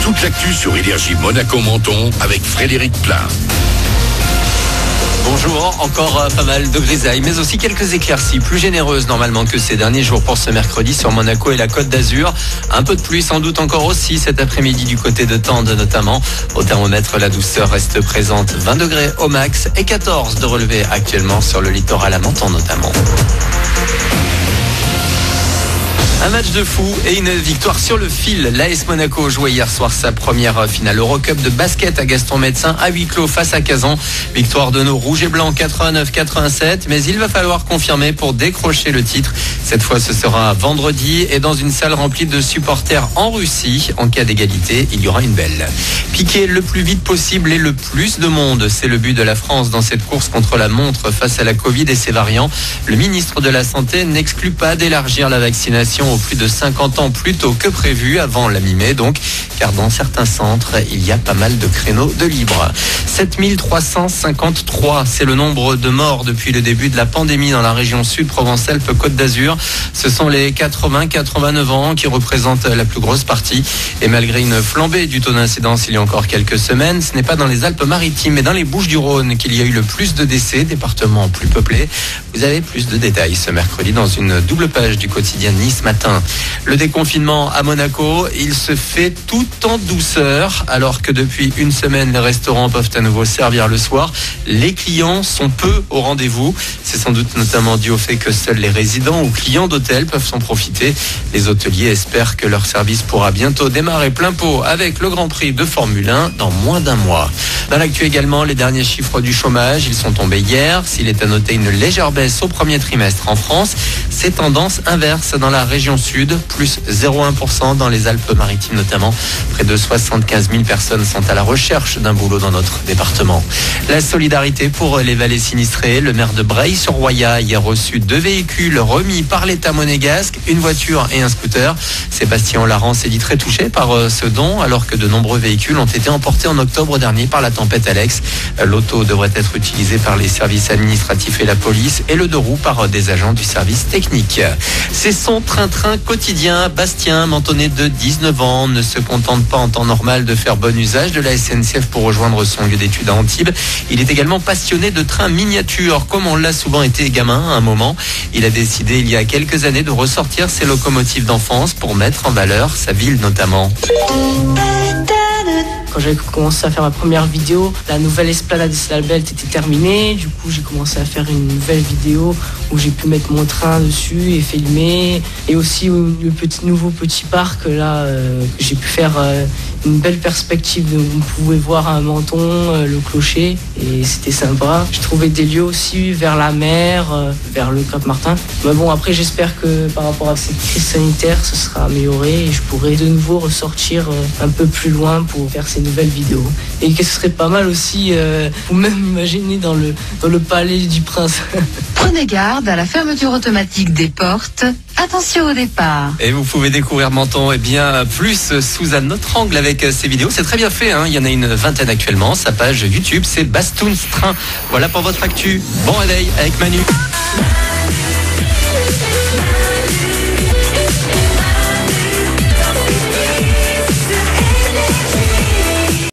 Toute l'actu sur Énergie Monaco-Menton avec Frédéric Plain. Bonjour, encore pas mal de grisailles, mais aussi quelques éclaircies plus généreuses normalement que ces derniers jours pour ce mercredi sur Monaco et la Côte d'Azur. Un peu de pluie sans doute encore aussi cet après-midi du côté de Tende notamment. Au thermomètre, la douceur reste présente, 20 degrés au max et 14 de relevé actuellement sur le littoral à Menton notamment. Un match de fou et une victoire sur le fil. L'AS Monaco jouait hier soir sa première finale Eurocup de basket à Gaston Médecin à huis clos face à Kazan. Victoire de nos rouges et blancs 89-87, mais il va falloir confirmer pour décrocher le titre. Cette fois, ce sera vendredi et dans une salle remplie de supporters en Russie. En cas d'égalité, il y aura une belle. Piquer le plus vite possible et le plus de monde, c'est le but de la France dans cette course contre la montre face à la Covid et ses variants. Le ministre de la Santé n'exclut pas d'élargir la vaccination aux plus de 50 ans plus tôt que prévu, avant la mi-mai donc, car dans certains centres, il y a pas mal de créneaux de libre. 7353, c'est le nombre de morts depuis le début de la pandémie dans la région sud Provence-Alpes-Côte d'Azur. Ce sont les 80-89 ans qui représentent la plus grosse partie. Et malgré une flambée du taux d'incidence il y a encore quelques semaines, ce n'est pas dans les Alpes-Maritimes mais dans les Bouches-du-Rhône qu'il y a eu le plus de décès, département plus peuplé. Vous avez plus de détails ce mercredi dans une double page du quotidien Nice Matin. Le déconfinement à Monaco, il se fait tout en douceur, alors que depuis une semaine, les restaurants peuvent à nouveau servir le soir. Les clients sont peu au rendez-vous. C'est sans doute notamment dû au fait que seuls les résidents ou clients d'hôtels peuvent s'en profiter. Les hôteliers espèrent que leur service pourra bientôt démarrer plein pot avec le Grand Prix de Formule 1 dans moins d'un mois. Dans l'actu également, les derniers chiffres du chômage, ils sont tombés hier. S'il est à noter une légère baisse au premier trimestre en France, c'est tendance inverse dans la région sud, plus 0,1% dans les Alpes-Maritimes notamment. Près de 75 000 personnes sont à la recherche d'un boulot dans notre département. La solidarité pour les vallées sinistrées. Le maire de Breil-sur-Roya hier reçu 2 véhicules remis par l'État monégasque, une voiture et un scooter. Sébastien Larence est dit très touché par ce don, alors que de nombreux véhicules ont été emportés en octobre dernier par la tempête Alex. L'auto devrait être utilisée par les services administratifs et la police, et le 2 roues par des agents du service technique. C'est son train-train quotidien. Bastien, mentonné de 19 ans, ne se contente pas en temps normal de faire bon usage de la SNCF pour rejoindre son lieu d'études à Antibes. Il est également passionné de trains miniatures, comme on l'a souvent été gamin à un moment. Il a décidé il y a quelques années de ressortir ses locomotives d'enfance pour mettre en valeur sa ville notamment. Quand j'avais commencé à faire ma première vidéo, la nouvelle esplanade des Salbelt était terminée. Du coup, j'ai commencé à faire une nouvelle vidéo où j'ai pu mettre mon train dessus et filmer. Et aussi le nouveau petit parc là, que j'ai pu faire une belle perspective. On pouvait voir un Menton, le clocher, et c'était sympa. J'ai trouvé des lieux aussi vers la mer, vers le Cap Martin. Mais bon, après, j'espère que par rapport à cette crise sanitaire, ce sera amélioré et je pourrai de nouveau ressortir un peu plus loin pour faire ces nouvelles vidéos. Et que ce serait pas mal aussi, ou même imaginer dans le palais du prince. Prenez garde à la fermeture automatique des portes. Attention au départ. Et vous pouvez découvrir Menton bien plus sous un autre angle avec ces vidéos. C'est très bien fait, hein. Il y en a une vingtaine actuellement. Sa page YouTube, c'est Bastoun's Train. Voilà pour votre actu. Bon réveil avec Manu.